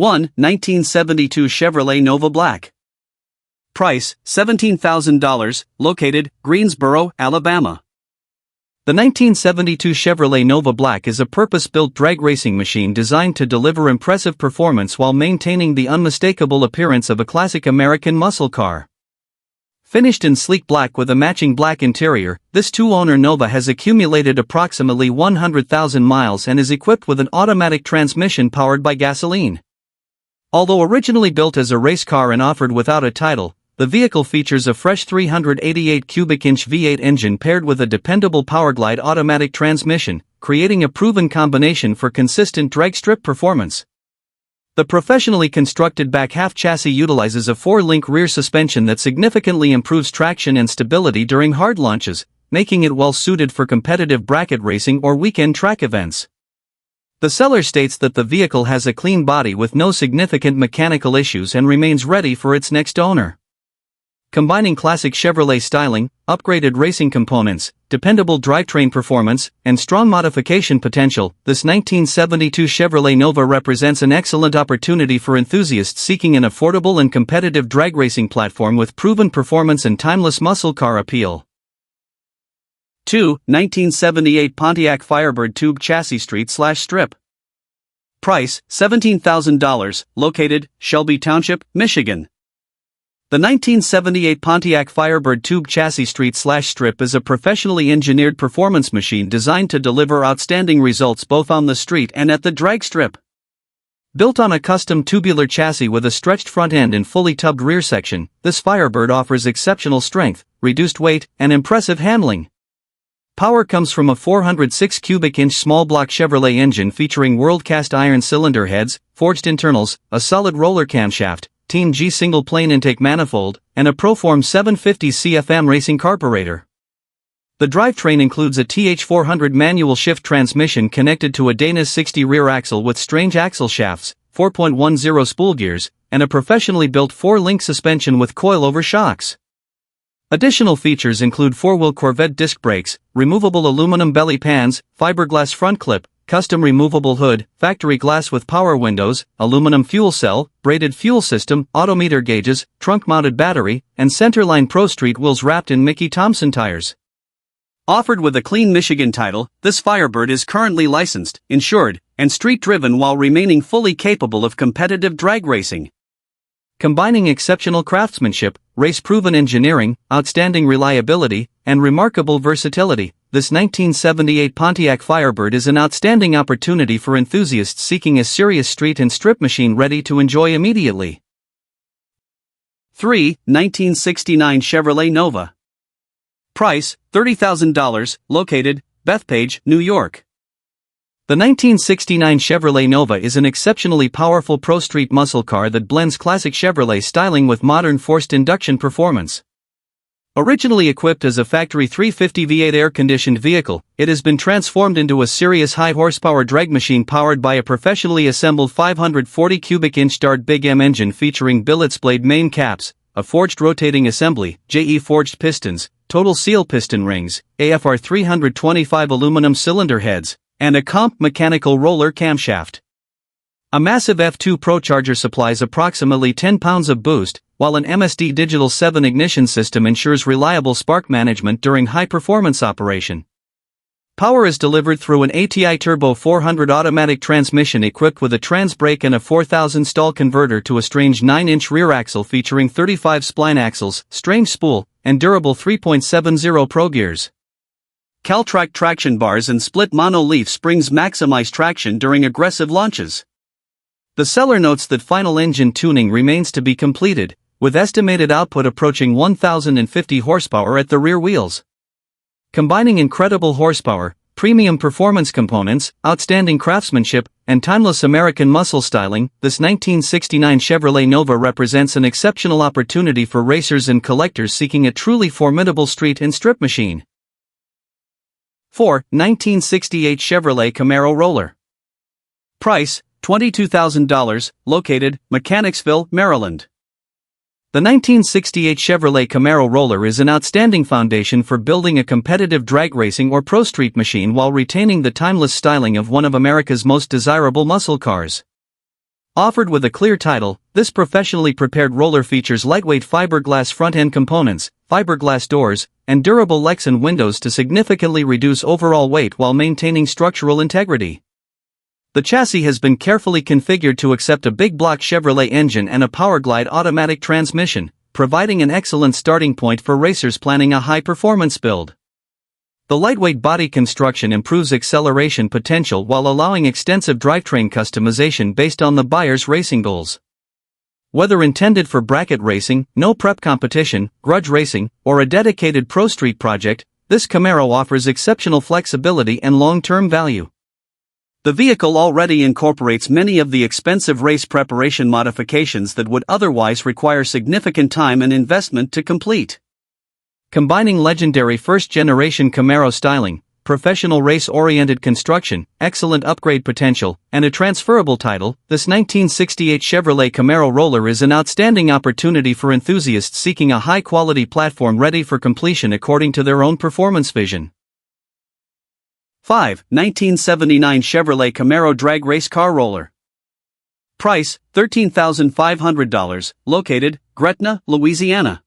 1. 1972 Chevrolet Nova Black. Price, $17,000, located, Greensboro, Alabama. The 1972 Chevrolet Nova Black is a purpose-built drag racing machine designed to deliver impressive performance while maintaining the unmistakable appearance of a classic American muscle car. Finished in sleek black with a matching black interior, this two-owner Nova has accumulated approximately 100,000 miles and is equipped with an automatic transmission powered by gasoline. Although originally built as a race car and offered without a title, the vehicle features a fresh 388 cubic-inch V8 engine paired with a dependable PowerGlide automatic transmission, creating a proven combination for consistent drag strip performance. The professionally constructed back half chassis utilizes a 4-link rear suspension that significantly improves traction and stability during hard launches, making it well suited for competitive bracket racing or weekend track events. The seller states that the vehicle has a clean body with no significant mechanical issues and remains ready for its next owner. Combining classic Chevrolet styling, upgraded racing components, dependable drivetrain performance, and strong modification potential, this 1972 Chevrolet Nova represents an excellent opportunity for enthusiasts seeking an affordable and competitive drag racing platform with proven performance and timeless muscle car appeal. 2. 1978 Pontiac Firebird Tube Chassis Street/Strip. Price, $17,000, located, Shelby Township, Michigan. The 1978 Pontiac Firebird Tube Chassis Street/Strip is a professionally engineered performance machine designed to deliver outstanding results both on the street and at the drag strip. Built on a custom tubular chassis with a stretched front end and fully tubbed rear section, this Firebird offers exceptional strength, reduced weight, and impressive handling. Power comes from a 406 cubic-inch small-block Chevrolet engine featuring world cast iron cylinder heads, forged internals, a solid roller camshaft, Team G single-plane intake manifold, and a Proform 750 CFM racing carburetor. The drivetrain includes a TH400 manual shift transmission connected to a Dana 60 rear axle with strange axle shafts, 4.10 spool gears, and a professionally built 4-link suspension with coilover shocks. Additional features include 4-wheel Corvette disc brakes, removable aluminum belly pans, fiberglass front clip, custom removable hood, factory glass with power windows, aluminum fuel cell, braided fuel system, odometer gauges, trunk-mounted battery, and centerline Pro Street wheels wrapped in Mickey Thompson tires. Offered with a clean Michigan title, this Firebird is currently licensed, insured, and street-driven while remaining fully capable of competitive drag racing. Combining exceptional craftsmanship, race-proven engineering, outstanding reliability, and remarkable versatility, this 1978 Pontiac Firebird is an outstanding opportunity for enthusiasts seeking a serious street and strip machine ready to enjoy immediately. 3. 1969 Chevrolet Nova. Price, $30,000, located, Bethpage, New York. The 1969 Chevrolet Nova is an exceptionally powerful pro-street muscle car that blends classic Chevrolet styling with modern forced induction performance. Originally equipped as a factory 350 V8 air-conditioned vehicle, it has been transformed into a serious high-horsepower drag machine powered by a professionally assembled 540 cubic-inch Dart Big M engine featuring billets blade main caps, a forged rotating assembly, JE forged pistons, total seal piston rings, AFR 325 aluminum cylinder heads, and a comp mechanical roller camshaft. A massive F2 Procharger supplies approximately 10 pounds of boost, while an MSD Digital 7 ignition system ensures reliable spark management during high-performance operation. Power is delivered through an ATI Turbo 400 automatic transmission equipped with a trans brake and a 4000 stall converter to a strange 9-inch rear axle featuring 35 spline axles, strange spool, and durable 3.70 Pro gears. Caltrac traction bars and split mono-leaf springs maximize traction during aggressive launches. The seller notes that final engine tuning remains to be completed, with estimated output approaching 1,050 horsepower at the rear wheels. Combining incredible horsepower, premium performance components, outstanding craftsmanship, and timeless American muscle styling, this 1969 Chevrolet Nova represents an exceptional opportunity for racers and collectors seeking a truly formidable street and strip machine. 4. 1968 Chevrolet Camaro Roller. Price, $22,000, located, Mechanicsville, Maryland. The 1968 Chevrolet Camaro Roller is an outstanding foundation for building a competitive drag racing or pro street machine while retaining the timeless styling of one of America's most desirable muscle cars. Offered with a clear title, this professionally prepared roller features lightweight fiberglass front-end components, fiberglass doors, and durable Lexan windows to significantly reduce overall weight while maintaining structural integrity. The chassis has been carefully configured to accept a big block Chevrolet engine and a Powerglide automatic transmission, providing an excellent starting point for racers planning a high-performance build. The lightweight body construction improves acceleration potential while allowing extensive drivetrain customization based on the buyer's racing goals. Whether intended for bracket racing, no prep competition, grudge racing, or a dedicated pro street project, this Camaro offers exceptional flexibility and long-term value. The vehicle already incorporates many of the expensive race preparation modifications that would otherwise require significant time and investment to complete. Combining legendary first-generation Camaro styling, professional race-oriented construction, excellent upgrade potential, and a transferable title, this 1968 Chevrolet Camaro Roller is an outstanding opportunity for enthusiasts seeking a high-quality platform ready for completion according to their own performance vision. 5. 1979 Chevrolet Camaro Drag Race Car Roller. Price, $13,500, located, Gretna, Louisiana.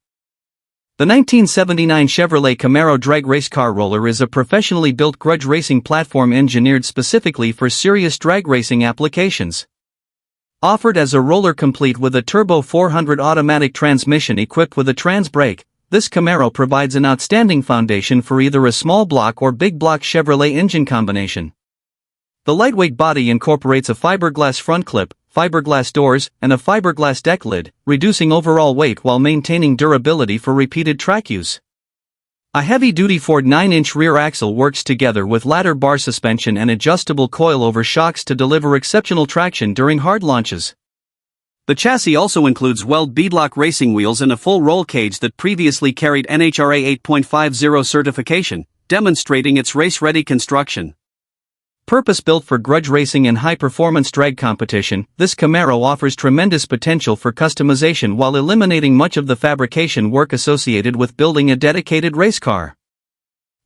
The 1979 Chevrolet Camaro Drag Race Car Roller is a professionally built grudge racing platform engineered specifically for serious drag racing applications. Offered as a roller complete with a turbo 400 automatic transmission equipped with a trans brake, this Camaro provides an outstanding foundation for either a small block or big block Chevrolet engine combination. The lightweight body incorporates a fiberglass front clip, fiberglass doors, and a fiberglass deck lid, reducing overall weight while maintaining durability for repeated track use. A heavy-duty Ford 9-inch rear axle works together with ladder bar suspension and adjustable coil-over shocks to deliver exceptional traction during hard launches. The chassis also includes weld beadlock racing wheels and a full roll cage that previously carried NHRA 8.50 certification, demonstrating its race-ready construction. Purpose-built for grudge racing and high-performance drag competition, this Camaro offers tremendous potential for customization while eliminating much of the fabrication work associated with building a dedicated race car.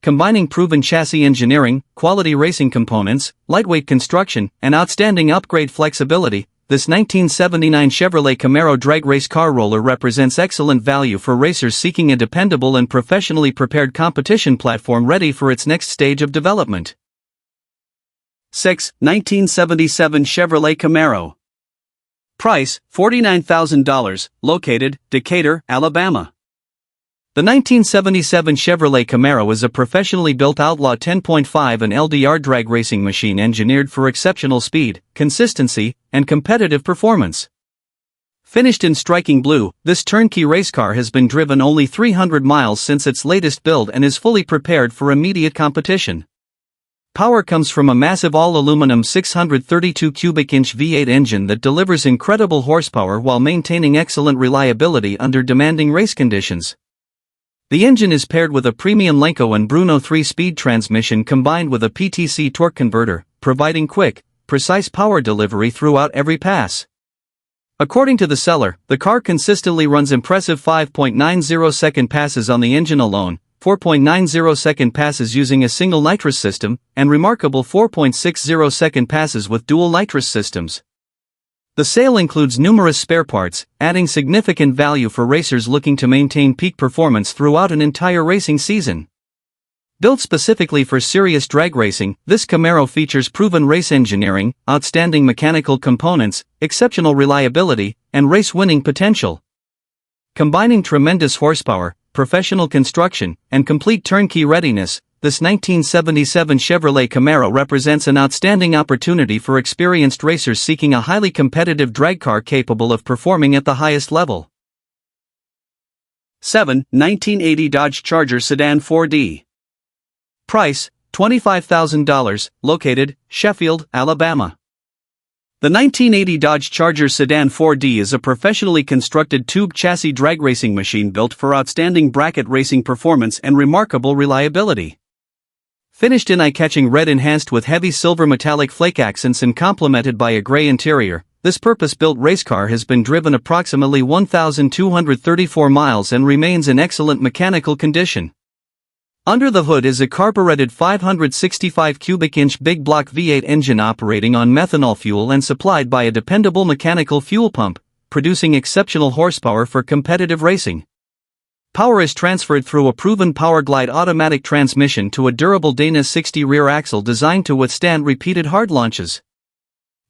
Combining proven chassis engineering, quality racing components, lightweight construction, and outstanding upgrade flexibility, this 1979 Chevrolet Camaro Drag Race Car Roller represents excellent value for racers seeking a dependable and professionally prepared competition platform ready for its next stage of development. 6. 1977 Chevrolet Camaro. Price, $49,000, located, Decatur, Alabama. The 1977 Chevrolet Camaro is a professionally built Outlaw 10.5 and LDR drag racing machine engineered for exceptional speed, consistency, and competitive performance. Finished in striking blue, this turnkey race car has been driven only 300 miles since its latest build and is fully prepared for immediate competition. Power comes from a massive all-aluminum 632 cubic inch V8 engine that delivers incredible horsepower while maintaining excellent reliability under demanding race conditions. The engine is paired with a premium Lenco and Bruno 3-speed transmission combined with a PTC torque converter, providing quick, precise power delivery throughout every pass. According to the seller, the car consistently runs impressive 5.90-second passes on the engine alone, 4.90-second passes using a single nitrous system, and remarkable 4.60-second passes with dual nitrous systems. The sale includes numerous spare parts, adding significant value for racers looking to maintain peak performance throughout an entire racing season. Built specifically for serious drag racing, this Camaro features proven race engineering, outstanding mechanical components, exceptional reliability, and race-winning potential. Combining tremendous horsepower, professional construction, and complete turnkey readiness, this 1977 Chevrolet Camaro represents an outstanding opportunity for experienced racers seeking a highly competitive drag car capable of performing at the highest level. 7. 1980 Dodge Charger Sedan 4D. Price, $25,000, located, Sheffield, Alabama. The 1980 Dodge Charger Sedan 4D is a professionally constructed tube chassis drag racing machine built for outstanding bracket racing performance and remarkable reliability. Finished in eye-catching red enhanced with heavy silver metallic flake accents and complemented by a gray interior, this purpose-built race car has been driven approximately 1,234 miles and remains in excellent mechanical condition. Under the hood is a carbureted 565 cubic inch big block V8 engine operating on methanol fuel and supplied by a dependable mechanical fuel pump, producing exceptional horsepower for competitive racing. Power is transferred through a proven Powerglide automatic transmission to a durable Dana 60 rear axle designed to withstand repeated hard launches.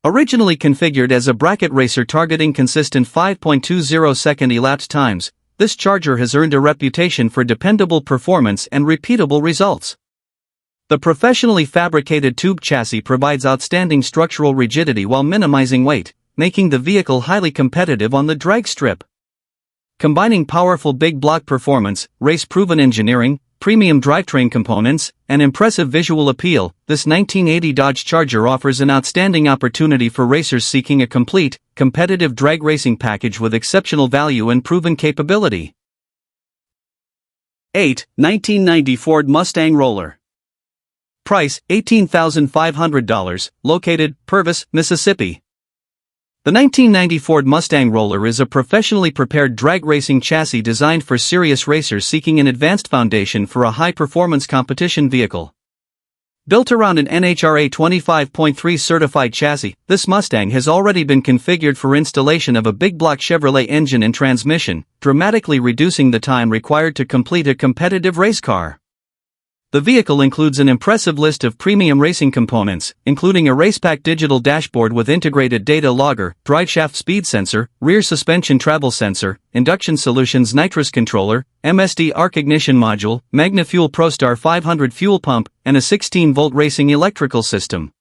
Originally configured as a bracket racer targeting consistent 5.20 second elapsed times, this Charger has earned a reputation for dependable performance and repeatable results. The professionally fabricated tube chassis provides outstanding structural rigidity while minimizing weight, making the vehicle highly competitive on the drag strip. Combining powerful big block performance, race-proven engineering, premium drivetrain components, and impressive visual appeal, this 1980 Dodge Charger offers an outstanding opportunity for racers seeking a complete, competitive drag racing package with exceptional value and proven capability. 8. 1990 Ford Mustang Roller. Price, $18,500, located, Purvis, Mississippi. The 1990 Ford Mustang Roller is a professionally prepared drag racing chassis designed for serious racers seeking an advanced foundation for a high-performance competition vehicle. Built around an NHRA 25.3 certified chassis, this Mustang has already been configured for installation of a big block Chevrolet engine and transmission, dramatically reducing the time required to complete a competitive race car. The vehicle includes an impressive list of premium racing components, including a racepack digital dashboard with integrated data logger, driveshaft speed sensor, rear suspension travel sensor, Induction Solutions nitrous controller, MSD arc ignition module, Magna Fuel ProStar 500 fuel pump, and a 16-volt racing electrical system.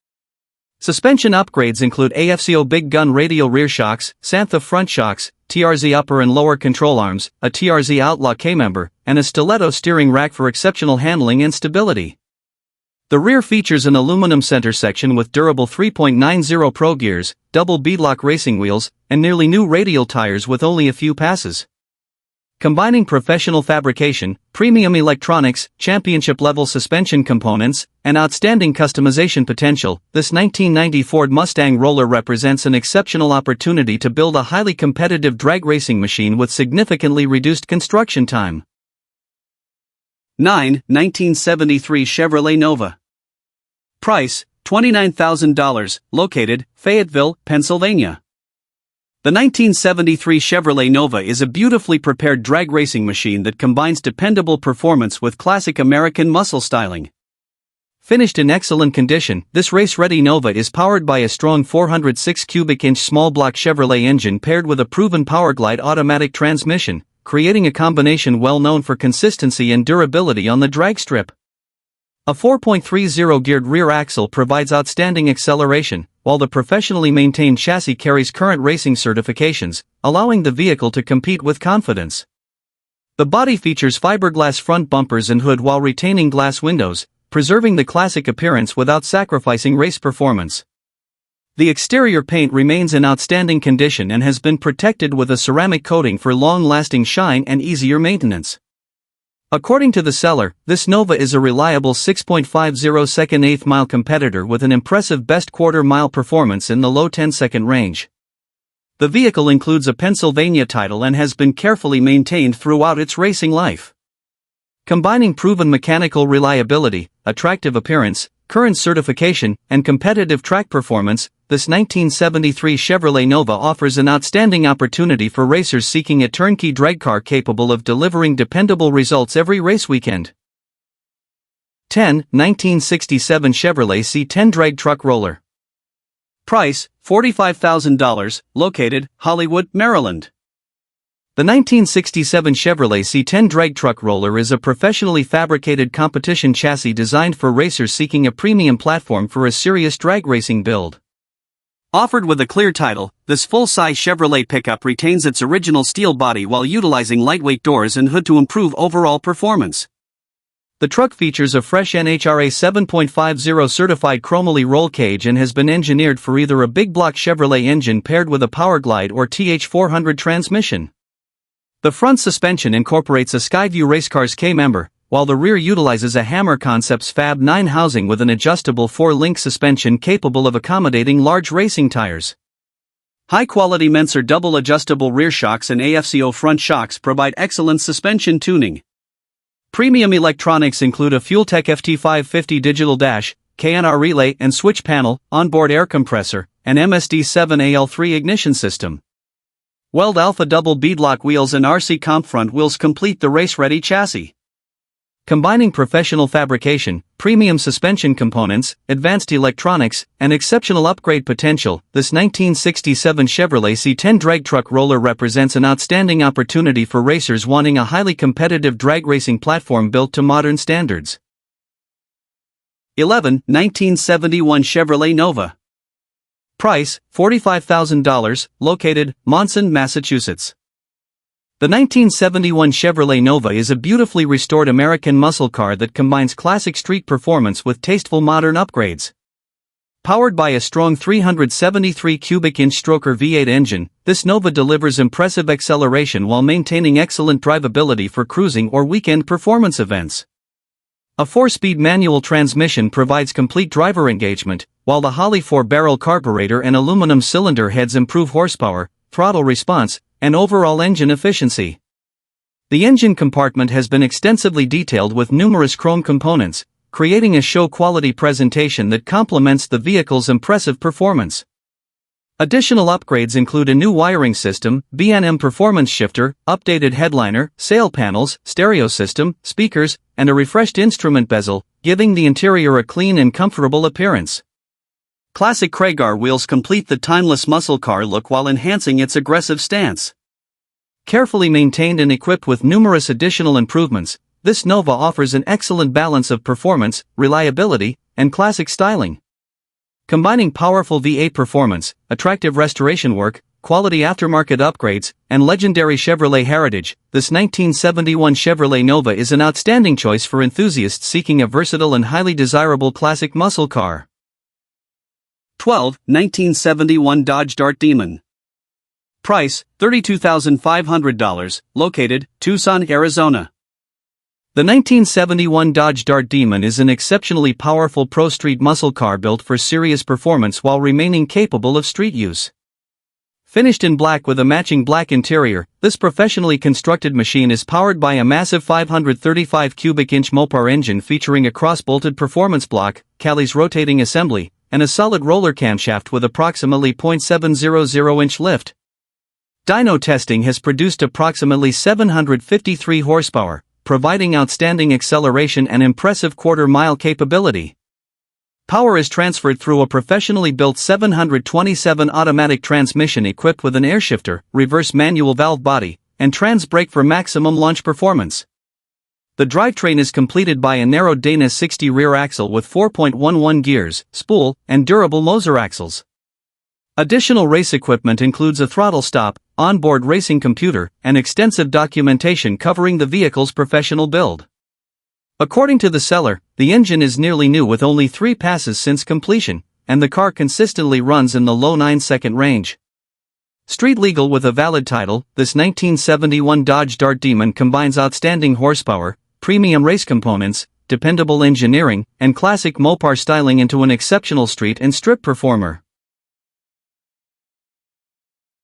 Suspension upgrades include AFCO Big Gun radial rear shocks, Santha front shocks, TRZ upper and lower control arms, a TRZ Outlaw K-member, and a stiletto steering rack for exceptional handling and stability. The rear features an aluminum center section with durable 3.90 Pro gears, double beadlock racing wheels, and nearly new radial tires with only a few passes. Combining professional fabrication, premium electronics, championship-level suspension components, and outstanding customization potential, this 1990 Ford Mustang Roller represents an exceptional opportunity to build a highly competitive drag racing machine with significantly reduced construction time. 9. 1973 Chevrolet Nova. Price, $29,000, located, Fayetteville, Pennsylvania. The 1973 Chevrolet Nova is a beautifully prepared drag racing machine that combines dependable performance with classic American muscle styling. Finished in excellent condition, this race-ready Nova is powered by a strong 406 cubic inch small block Chevrolet engine paired with a proven Powerglide automatic transmission, creating a combination well known for consistency and durability on the drag strip. A 4.30 geared rear axle provides outstanding acceleration, while the professionally maintained chassis carries current racing certifications, allowing the vehicle to compete with confidence. The body features fiberglass front bumpers and hood while retaining glass windows, preserving the classic appearance without sacrificing race performance. The exterior paint remains in outstanding condition and has been protected with a ceramic coating for long-lasting shine and easier maintenance. According to the seller, this Nova is a reliable 6.50 second eighth mile competitor with an impressive best quarter mile performance in the low 10-second range. The vehicle includes a Pennsylvania title and has been carefully maintained throughout its racing life. Combining proven mechanical reliability, attractive appearance, current certification, and competitive track performance, this 1973 Chevrolet Nova offers an outstanding opportunity for racers seeking a turnkey drag car capable of delivering dependable results every race weekend. 10. 1967 Chevrolet C10 Drag Truck Roller. Price, $45,000, located, Hollywood, Maryland. The 1967 Chevrolet C10 Drag Truck Roller is a professionally fabricated competition chassis designed for racers seeking a premium platform for a serious drag racing build. Offered with a clear title, this full-size Chevrolet pickup retains its original steel body while utilizing lightweight doors and hood to improve overall performance. The truck features a fresh NHRA 7.50 certified chromoly roll cage and has been engineered for either a big block Chevrolet engine paired with a Powerglide or TH400 transmission. The front suspension incorporates a Skyview Racecar's K-member, while the rear utilizes a Hammer Concepts Fab 9 housing with an adjustable 4-link suspension capable of accommodating large racing tires. High-quality Menscer double adjustable rear shocks and AFCO front shocks provide excellent suspension tuning. Premium electronics include a Fueltech FT550 digital dash, KNR relay and switch panel, onboard air compressor, and MSD7AL3 ignition system. Weld Alpha double beadlock wheels and RC Comp front wheels complete the race-ready chassis. Combining professional fabrication, premium suspension components, advanced electronics, and exceptional upgrade potential, this 1967 Chevrolet C10 drag truck roller represents an outstanding opportunity for racers wanting a highly competitive drag racing platform built to modern standards. 11. 1971 Chevrolet Nova. Price, $45,000, located, Monson, Massachusetts. The 1971 Chevrolet Nova is a beautifully restored American muscle car that combines classic street performance with tasteful modern upgrades. Powered by a strong 373 cubic inch stroker V8 engine, this Nova delivers impressive acceleration while maintaining excellent drivability for cruising or weekend performance events. A 4-speed manual transmission provides complete driver engagement, while the Holley 4-barrel carburetor and aluminum cylinder heads improve horsepower, throttle response, and overall engine efficiency. The engine compartment has been extensively detailed with numerous chrome components, creating a show-quality presentation that complements the vehicle's impressive performance. Additional upgrades include a new wiring system, B&M performance shifter, updated headliner, sail panels, stereo system, speakers, and a refreshed instrument bezel, giving the interior a clean and comfortable appearance. Classic Craigar wheels complete the timeless muscle car look while enhancing its aggressive stance. Carefully maintained and equipped with numerous additional improvements, this Nova offers an excellent balance of performance, reliability, and classic styling. Combining powerful V8 performance, attractive restoration work, quality aftermarket upgrades, and legendary Chevrolet heritage, this 1971 Chevrolet Nova is an outstanding choice for enthusiasts seeking a versatile and highly desirable classic muscle car. 12. 1971 Dodge Dart Demon. Price, $32,500, located, Tucson, Arizona. The 1971 Dodge Dart Demon is an exceptionally powerful pro-street muscle car built for serious performance while remaining capable of street use. Finished in black with a matching black interior, this professionally constructed machine is powered by a massive 535 cubic inch Mopar engine featuring a cross-bolted performance block, Cali's rotating assembly, and a solid roller camshaft with approximately 0.700-inch lift. Dyno testing has produced approximately 753 horsepower, providing outstanding acceleration and impressive quarter-mile capability. Power is transferred through a professionally built 727 automatic transmission equipped with an airshifter, reverse manual valve body, and trans brake for maximum launch performance. The drivetrain is completed by a narrow Dana 60 rear axle with 4.11 gears, spool, and durable Moser axles. Additional race equipment includes a throttle stop, onboard racing computer, and extensive documentation covering the vehicle's professional build. According to the seller, the engine is nearly new with only 3 passes since completion, and the car consistently runs in the low 9-second range. Street legal with a valid title, this 1971 Dodge Dart Demon combines outstanding horsepower, premium race components, dependable engineering, and classic Mopar styling into an exceptional street and strip performer.